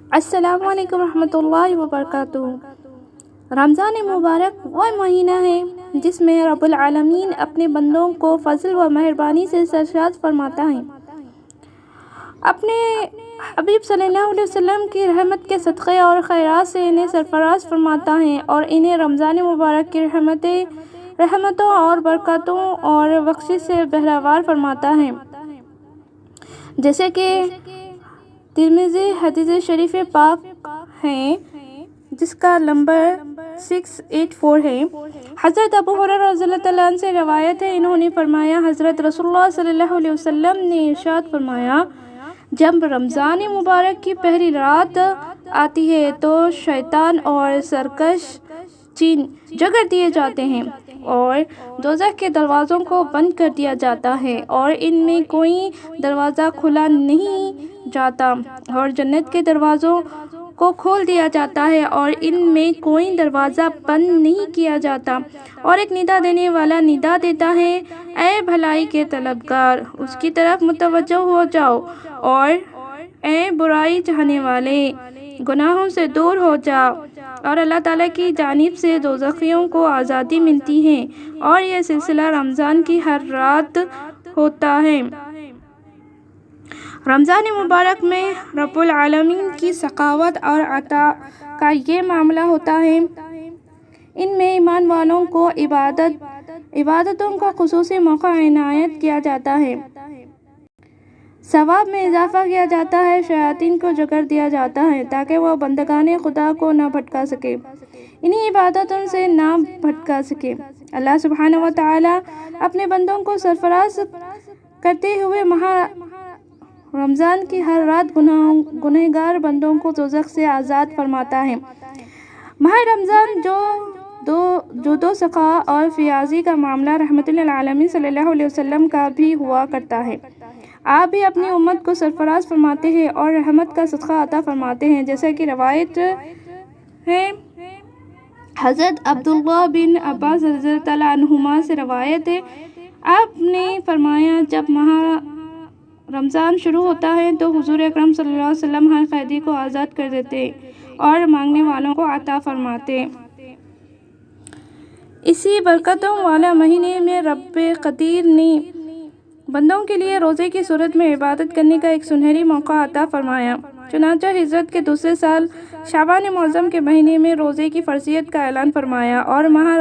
السلام علیکم ورحمۃ اللہ وبرکاتہ۔ رمضان مبارک وہ مہینہ ہے جس میں رب العالمین اپنے بندوں کو فضل و مہربانی سے سرفراز فرماتا ہے۔ اپنے حبیب صلی اللہ علیہ وسلم کی رحمت کے صدقے اور خیرات سے انہیں سرفراز فرماتا ہے اور انہیں رمضان مبارک کی رحمتوں اور برکتوں اور بخشش سے بہرہوار فرماتا ہے، جیسے کہ ترمذی حدیث شریف پاک ہے جس کا نمبر 684 ہے۔ حضرت ابو ہریرہ رضی اللہ تعالیٰ عنہ سے روایت ہے، انہوں نے فرمایا، حضرت رسول اللہ صلی اللہ علیہ وسلم نے ارشاد فرمایا، جب رمضان مبارک کی پہلی رات آتی ہے تو شیطان اور سرکش جن جگڑ دیے جاتے ہیں اور دوزخ کے دروازوں کو بند کر دیا جاتا ہے اور ان میں کوئی دروازہ کھلا نہیں جاتا، اور جنت کے دروازوں کو کھول دیا جاتا ہے اور ان میں کوئی دروازہ بند نہیں کیا جاتا، اور ایک ندا دینے والا ندا دیتا ہے، اے بھلائی کے طلبگار، اس کی طرف متوجہ ہو جاؤ، اور اے برائی چاہنے والے، گناہوں سے دور ہو جاؤ، اور اللہ تعالیٰ کی جانب سے دوزخیوں کو آزادی ملتی ہے، اور یہ سلسلہ رمضان کی ہر رات ہوتا ہے۔ رمضان مبارک میں رب العالمین کی سخاوت اور عطا کا یہ معاملہ ہوتا ہے۔ ان میں ایمان والوں کو عبادتوں کا خصوصی موقع عنایت کیا جاتا ہے، ثواب میں اضافہ کیا جاتا ہے، شیاطین کو جکڑ دیا جاتا ہے تاکہ وہ بندگان خدا کو نہ بھٹکا سکے، انہیں عبادتوں سے نہ بھٹکا سکے۔ اللہ سبحانہ و تعالی اپنے بندوں کو سرفراز کرتے ہوئے ماہ رمضان کی ہر رات گنہگار بندوں کو دوزخ سے آزاد فرماتا ہے۔ ماہ رمضان جو سخا اور فیاضی کا معاملہ رحمت للعالمین صلی اللہ علیہ وسلم کا بھی ہوا کرتا ہے، آپ بھی اپنی امت کو سرفراز فرماتے ہیں اور رحمت کا صدقہ عطا فرماتے ہیں، جیسا کہ روایت ہے، حضرت عبداللہ بن عباس رضی اللہ تعالیٰ عنہما سے روایت ہے، آپ نے فرمایا، جب ماہ رمضان شروع ہوتا ہے تو حضور اکرم صلی اللہ علیہ وسلم ہر قیدی کو آزاد کر دیتے اور مانگنے والوں کو عطا فرماتے۔ اسی برکتوں والا مہینے میں رب قدیر نے بندوں کے لیے روزے کی صورت میں عبادت کرنے کا ایک سنہری موقع عطا فرمایا، چنانچہ ہجرت کے دوسرے سال شعبان معظم کے مہینے میں روزے کی فرضیت کا اعلان فرمایا اور ماہ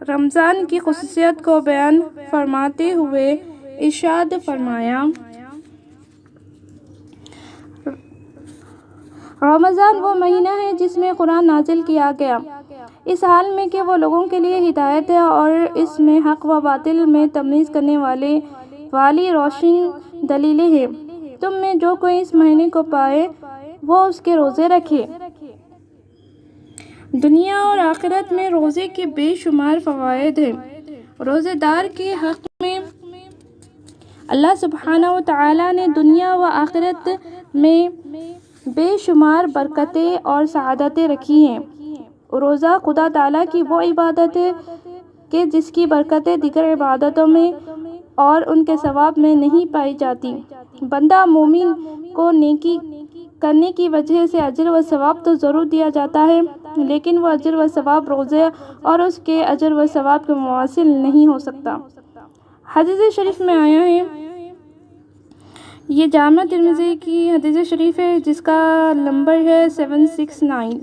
رمضان کی خصوصیت کو بیان فرماتے ہوئے ارشاد فرمایا، رمضان وہ مہینہ ہے جس میں قرآن نازل کیا گیا، اس حال میں کہ وہ لوگوں کے لیے ہدایت ہے اور اس میں حق و باطل میں تمیز کرنے والی روشن دلیلیں ہیں۔ تم میں جو کوئی اس مہینے کو پائے وہ اس کے روزے رکھے۔ دنیا اور آخرت میں روزے کے بے شمار فوائد ہیں۔ روزے دار کے حق میں اللہ سبحانہ و تعالیٰ نے دنیا و آخرت میں بے شمار برکتیں اور سعادتیں رکھی ہیں۔ روزہ خدا تعالیٰ کی وہ عبادت ہے کہ جس کی برکتیں دیگر عبادتوں میں اور ان کے ثواب میں نہیں پائی جاتی۔ بندہ مومن کو نیکی کرنے کی وجہ سے اجر و ثواب تو ضرور دیا جاتا ہے، لیکن وہ اجر و ثواب روزے اور اس کے اجر و ثواب کے مواصل نہیں ہو سکتا۔ حدیث شریف میں آیا ہے، یہ جامع ترمذی کی حدیث شریف ہے جس کا نمبر ہے 769۔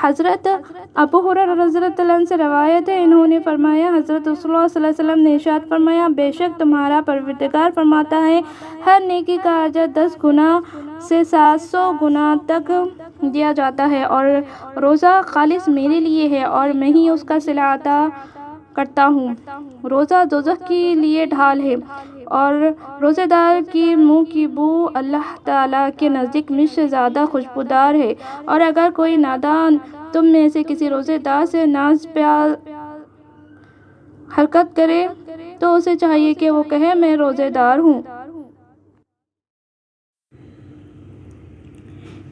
حضرت ابو ہریرہ رضی اللہ عنہ سے روایت ہے، انہوں نے فرمایا، حضرت رسول اللہ صلی اللہ علیہ وسلم نے ارشاد فرمایا، بے شک تمہارا پروردگار فرماتا ہے، ہر نیکی کا اجر 10 گنا سے 700 گنا تک دیا جاتا ہے، اور روزہ خالص میرے لیے ہے اور میں ہی اس کا صلہ عطا کرتا ہوں۔ روزہ دوزخ کے لیے ڈھال ہے اور روزے دار کی منہ کی بو اللہ تعالیٰ کے نزدیک مشک سے زیادہ خوشبودار ہے، اور اگر کوئی نادان تم میں سے کسی روزے دار سے ناز پیار حرکت کرے تو اسے چاہیے کہ وہ کہے، میں روزے دار ہوں۔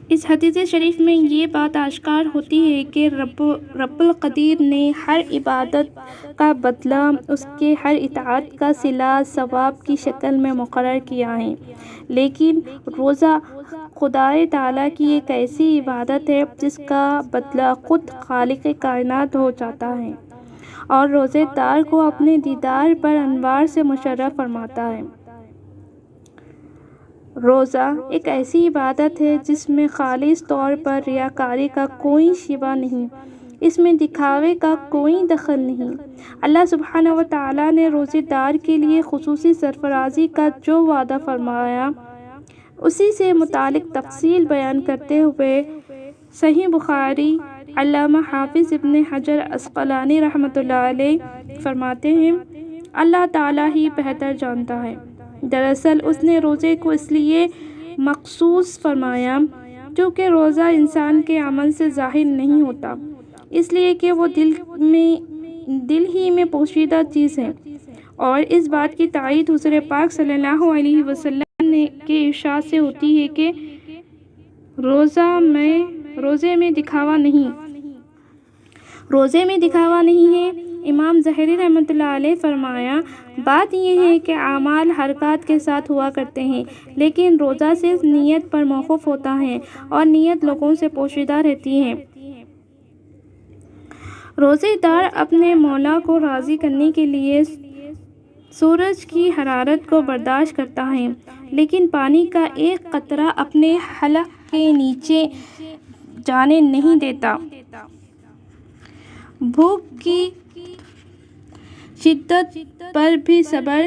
اس حدیث شریف میں یہ بات آشکار ہوتی ہے کہ رب القدیر نے ہر عبادت کا بدلہ اس کے ہر اطاعت کا صلہ ثواب کی شکل میں مقرر کیا ہے، لیکن روزہ خدائے تعالیٰ کی ایک ایسی عبادت ہے جس کا بدلہ خود خالق کائنات ہو جاتا ہے اور روزے دار کو اپنے دیدار پر انوار سے مشرف فرماتا ہے۔ روزہ ایک ایسی عبادت ہے جس میں خالص طور پر ریاکاری کا کوئی شبہ نہیں، اس میں دکھاوے کا کوئی دخل نہیں۔ اللہ سبحانہ و تعالیٰ نے روزے دار کے لیے خصوصی سرفرازی کا جو وعدہ فرمایا، اسی سے متعلق تفصیل بیان کرتے ہوئے صحیح بخاری علامہ حافظ ابن حجر عسقلانی رحمۃ اللہ علیہ فرماتے ہیں، اللہ تعالیٰ ہی بہتر جانتا ہے۔ دراصل اس نے روزے کو اس لیے مخصوص فرمایا کیونکہ روزہ انسان کے عمل سے ظاہر نہیں ہوتا، اس لیے کہ وہ دل ہی میں پوشیدہ چیز ہے، اور اس بات کی تائید حضور پاک صلی اللہ علیہ وسلم کے ارشاد سے ہوتی ہے کہ روزے میں دکھاوا نہیں ہے۔ امام ظاہری رحمۃ اللہ علیہ فرمایا، بات یہ ہے کہ اعمال حرکات کے ساتھ ہوا کرتے ہیں، لیکن روزہ صرف نیت پر موقوف ہوتا ہے اور نیت لوگوں سے پوشیدہ رہتی ہے۔ روزے دار اپنے مولا کو راضی کرنے کے لیے سورج کی حرارت کو برداشت کرتا ہے، لیکن پانی کا ایک قطرہ اپنے حلق کے نیچے جانے نہیں دیتا۔ بھوک کی شدت پر بھی صبر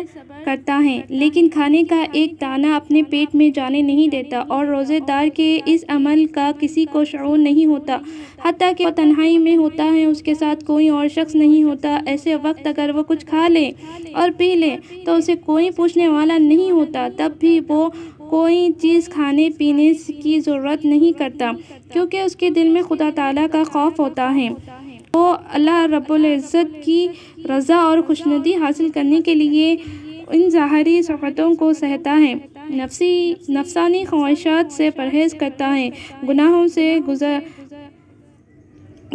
کرتا ہے، لیکن کھانے کا ایک دانہ اپنے پیٹ میں جانے نہیں دیتا، اور روزے دار کے اس عمل کا کسی کو شعور نہیں ہوتا، حتیٰ کہ وہ تنہائی میں ہوتا ہے، اس کے ساتھ کوئی اور شخص نہیں ہوتا۔ ایسے وقت اگر وہ کچھ کھا لے اور پی لے تو اسے کوئی پوچھنے والا نہیں ہوتا، تب بھی وہ کوئی چیز کھانے پینے کی ضرورت نہیں کرتا، کیونکہ اس کے دل میں خدا تعالیٰ کا خوف ہوتا ہے۔ وہ اللہ رب العزت کی رضا اور خوشنودی حاصل کرنے کے لیے ان ظاہری صفتوں کو سہتا ہے، نفسانی خواہشات سے پرہیز کرتا ہے، گناہوں سے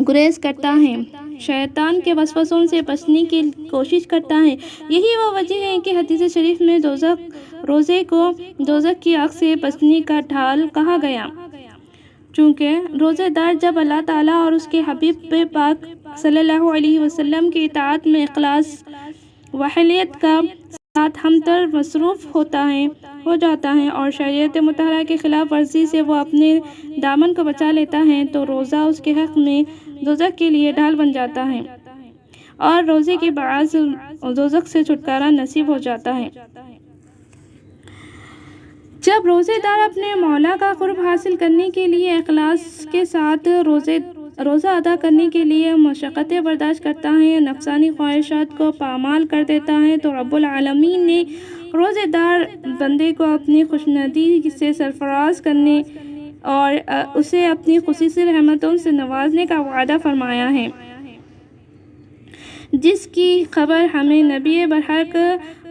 گریز کرتا ہے، شیطان کے وسوسوں سے بچنے کی کوشش کرتا ہے۔ یہی وہ وجہ ہے کہ حدیث شریف میں روزے کو دوزخ کی آگ سے بچنے کا ڈھال کہا گیا، چونکہ روزے دار جب اللہ تعالیٰ اور اس کے حبیب پاک صلی اللہ علیہ وسلم کی اطاعت میں اخلاص وحلیت کا ساتھ ہمتر مصروف ہو جاتا ہے اور شریعت مطہرہ کے خلاف ورزی سے وہ اپنے دامن کو بچا لیتا ہے، تو روزہ اس کے حق میں دوزخ کے لیے ڈھال بن جاتا ہے اور روزے کے باعث دوزخ سے چھٹکارا نصیب ہو جاتا ہے۔ جب روزے دار اپنے مولا کا قرب حاصل کرنے کے لیے اخلاص کے ساتھ روزہ ادا کرنے کے لیے مشقتیں برداشت کرتا ہے، نفسانی خواہشات کو پامال کر دیتا ہے، تو رب العالمین نے روزے دار بندے کو اپنی خوشنودی سے سرفراز کرنے اور اسے اپنی خصوصی رحمتوں سے نوازنے کا وعدہ فرمایا ہے، جس کی خبر ہمیں نبی برحق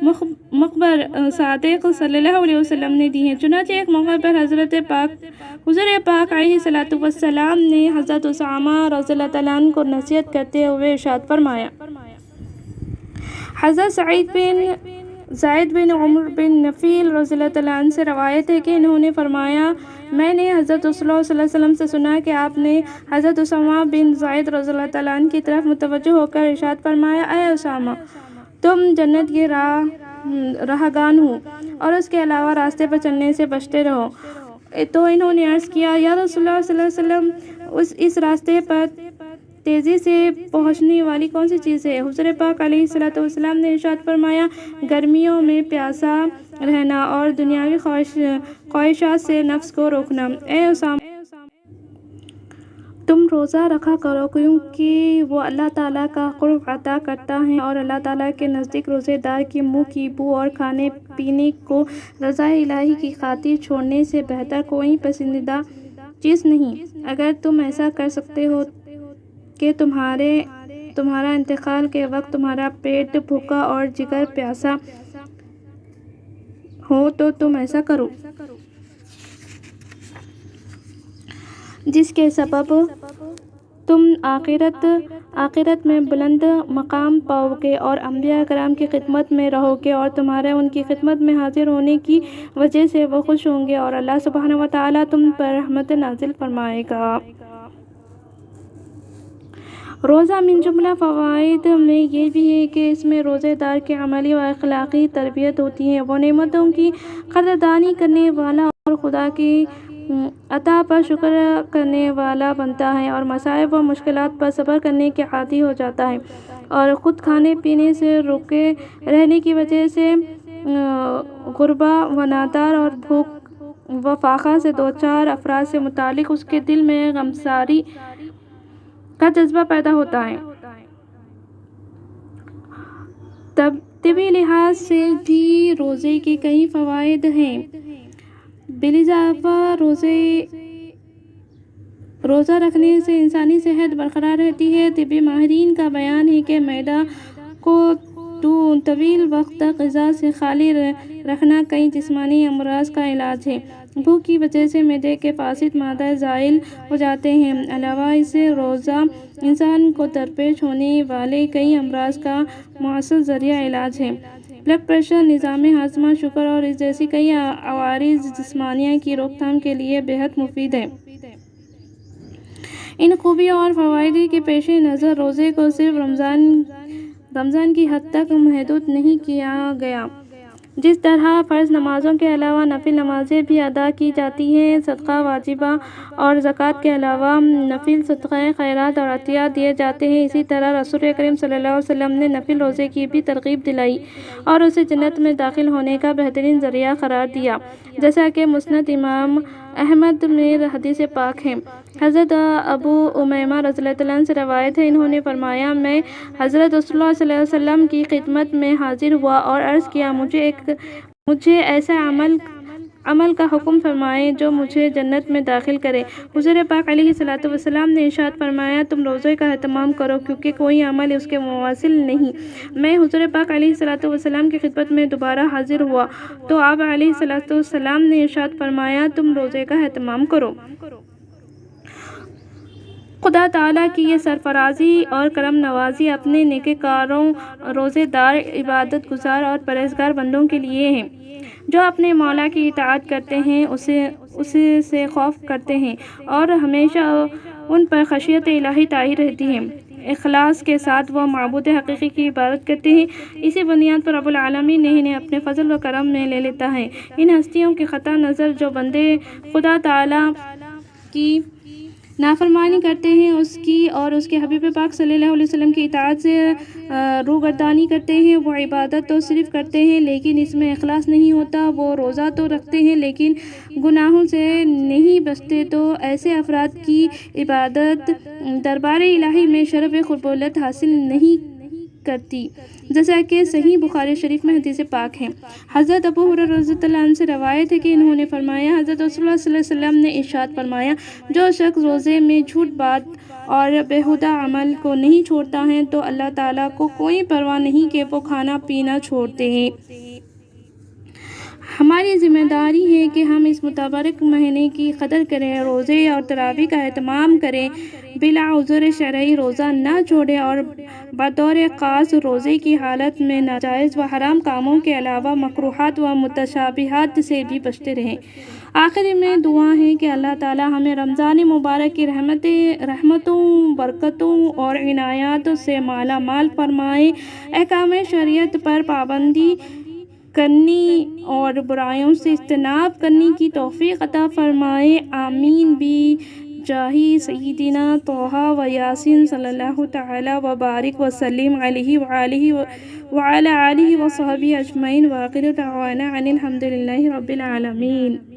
مخبر صادق صلی اللہ علیہ وسلم نے دی ہے۔ چنانچہ ایک موقع پر حضور پاک علیہ الصلوۃ والسلام نے حضرت اسامہ رضی اللہ تعالیٰ عنہ کو نصیحت کرتے ہوئے ارشاد فرمایا۔ حضرت سعید بن زید بن عمر بن نفیل رضی اللہ تعالیٰ عنہ سے روایت ہے کہ انہوں نے فرمایا، میں نے حضرت رسول اللہ صلی اللہ علیہ وسلم سے سنا کہ آپ نے حضرت اسامہ بن زید رضی اللہ تعالیٰ عنہ کی طرف متوجہ ہو کر ارشاد فرمایا، اے اسامہ، تم جنت کے راہگان ہو اور اس کے علاوہ راستے پر چلنے سے بچتے رہو۔ تو انہوں نے عرض کیا، یا رسول اللہ صلی اللہ علیہ وسلم، اس راستے پر تیزی سے پہنچنے والی کون سی چیز ہے؟ حضور پاک علیہ الصلوۃ والسلام نے ارشاد فرمایا، گرمیوں میں پیاسا رہنا اور دنیاوی خواہشات سے نفس کو روکنا۔ اے اسامہ، تم روزہ رکھا کرو کیونکہ وہ اللہ تعالیٰ کا قرب عطا کرتا ہے، اور اللہ تعالیٰ کے نزدیک روزے دار کے منہ کی بو اور کھانے پینے کو رضا الہی کی خاطر چھوڑنے سے بہتر کوئی پسندیدہ چیز نہیں۔ اگر تم ایسا کر سکتے ہو کہ تمہارا انتقال کے وقت تمہارا پیٹ بھوکا اور جگر پیاسا ہو تو تم ایسا کرو، جس کے سبب تم آخرت آخرت میں بلند مقام پاؤ گے اور انبیاء کرام کی خدمت میں رہو گے اور تمہارے ان کی خدمت میں حاضر ہونے کی وجہ سے وہ خوش ہوں گے اور اللہ سبحانہ و تعالیٰ تم پر رحمت نازل فرمائے گا۔ روزہ من جملہ فوائد میں یہ بھی ہے کہ اس میں روزے دار کی عملی و اخلاقی تربیت ہوتی ہے، وہ نعمتوں کی قدردانی کرنے والا اور خدا کی عطا پر شکر کرنے والا بنتا ہے اور مصائب و مشکلات پر صبر کرنے کے عادی ہو جاتا ہے اور خود کھانے پینے سے رکے رہنے کی وجہ سے غربہ و نادار اور بھوک و فاقہ سے دوچار افراد سے متعلق اس کے دل میں غمگساری کا جذبہ پیدا ہوتا ہے۔ طبی لحاظ سے بھی روزے کے کئی فوائد ہیں۔ بالاضافہ روزہ رکھنے سے انسانی صحت برقرار رہتی ہے۔ طبی ماہرین کا بیان ہے کہ معدہ کو طویل وقت تک غذا سے خالی رکھنا کئی جسمانی امراض کا علاج ہے۔ بھوک کی وجہ سے معدے کے فاسد مادہ زائل ہو جاتے ہیں۔ علاوہ اس سے روزہ انسان کو درپیش ہونے والے کئی امراض کا مؤثر ذریعہ علاج ہے۔ بلڈ پریشر، نظام ہاضمہ، شوگر اور اس جیسی کئی عوارض جسمانیہ کی روک تھام کے لیے بہت مفید ہے۔ ان خوبیوں اور فوائد کے پیش نظر روزے کو صرف رمضان کی حد تک محدود نہیں کیا گیا۔ جس طرح فرض نمازوں کے علاوہ نفل نمازیں بھی ادا کی جاتی ہیں، صدقہ واجبہ اور زکوٰۃ کے علاوہ نفل صدقہ خیرات اور عطیات دیے جاتے ہیں، اسی طرح رسول کریم صلی اللہ علیہ وسلم نے نفل روزے کی بھی ترغیب دلائی اور اسے جنت میں داخل ہونے کا بہترین ذریعہ قرار دیا، جیسا کہ مسند امام احمد میں حدیث پاک ہے۔ حضرت ابو امیمہ رضی اللہ عنہ سے روایت ہے، انہوں نے فرمایا، میں حضرت رسول اللہ صلی اللہ علیہ وسلم کی خدمت میں حاضر ہوا اور عرض کیا، مجھے ایسا عمل کا حکم فرمائیں جو مجھے جنت میں داخل کرے۔ حضور پاک علیہ الصلوۃ والسلام نے ارشاد فرمایا، تم روزے کا اہتمام کرو کیونکہ کوئی عمل اس کے مماثل نہیں۔ میں حضور پاک علیہ الصلوۃ والسلام کی خدمت میں دوبارہ حاضر ہوا تو آپ علیہ الصلوۃ والسلام نے ارشاد فرمایا، تم روزے کا اہتمام کرو۔ خدا تعالیٰ کی یہ سرفرازی اور کرم نوازی اپنے نیکوکاروں، روزے دار، عبادت گزار اور پرہیزگار بندوں کے لیے ہے، جو اپنے مولا کی اطاعت کرتے ہیں، اسے سے خوف کرتے ہیں اور ہمیشہ ان پر خشیت الہی طاری رہتی ہے۔ اخلاص کے ساتھ وہ معبود حقیقی کی عبادت کرتے ہیں۔ اسی بنیاد پر رب العالمین نے انہیں اپنے فضل و کرم میں لے لیتا ہے۔ ان ہستیوں کی قطع نظر جو بندے خدا تعالیٰ کی نافرمانی کرتے ہیں، اس کی اور اس کے حبیب پاک صلی اللہ علیہ وسلم کی اطاعت سے روگردانی کرتے ہیں، وہ عبادت تو صرف کرتے ہیں لیکن اس میں اخلاص نہیں ہوتا، وہ روزہ تو رکھتے ہیں لیکن گناہوں سے نہیں بچتے، تو ایسے افراد کی عبادت دربار الہی میں شرف قبولیت حاصل نہیں کرتی، جیسا کہ صحیح بخاری شریف میں حدیث پاک ہے۔ حضرت ابو ہریرہ رضی اللہ عنہ سے روایت ہے کہ انہوں نے فرمایا، حضرت رسول اللہ صلی اللہ علیہ وسلم نے ارشاد فرمایا، جو شخص روزے میں جھوٹ بات اور بیہودہ عمل کو نہیں چھوڑتا ہے تو اللہ تعالیٰ کو کوئی پرواہ نہیں کہ وہ کھانا پینا چھوڑتے ہیں۔ ہماری ذمہ داری ہے کہ ہم اس متبارک مہینے کی قدر کریں، روزے اور تراویح کا اہتمام کریں، بلا عذر شرعی روزہ نہ چھوڑیں اور بطور خاص روزے کی حالت میں ناجائز و حرام کاموں کے علاوہ مکروہات و متشابہات سے بھی بچتے رہیں۔ آخر میں دعا ہے کہ اللہ تعالی ہمیں رمضان مبارک کی رحمتوں، برکتوں اور عنایات سے مالا مال فرمائے، احکام شریعت پر پابندی کرنے اور برائیوں سے اجتناب کرنے کی توفیق عطا فرمائے، آمین بجاہ سیدنا طہ و یاسین صلی اللہ تعالی وبارک وسلم علیہ وعلی آلہ وصحبہ اجمعین، وآخر دعوانا ان الحمد للہ رب العالمین۔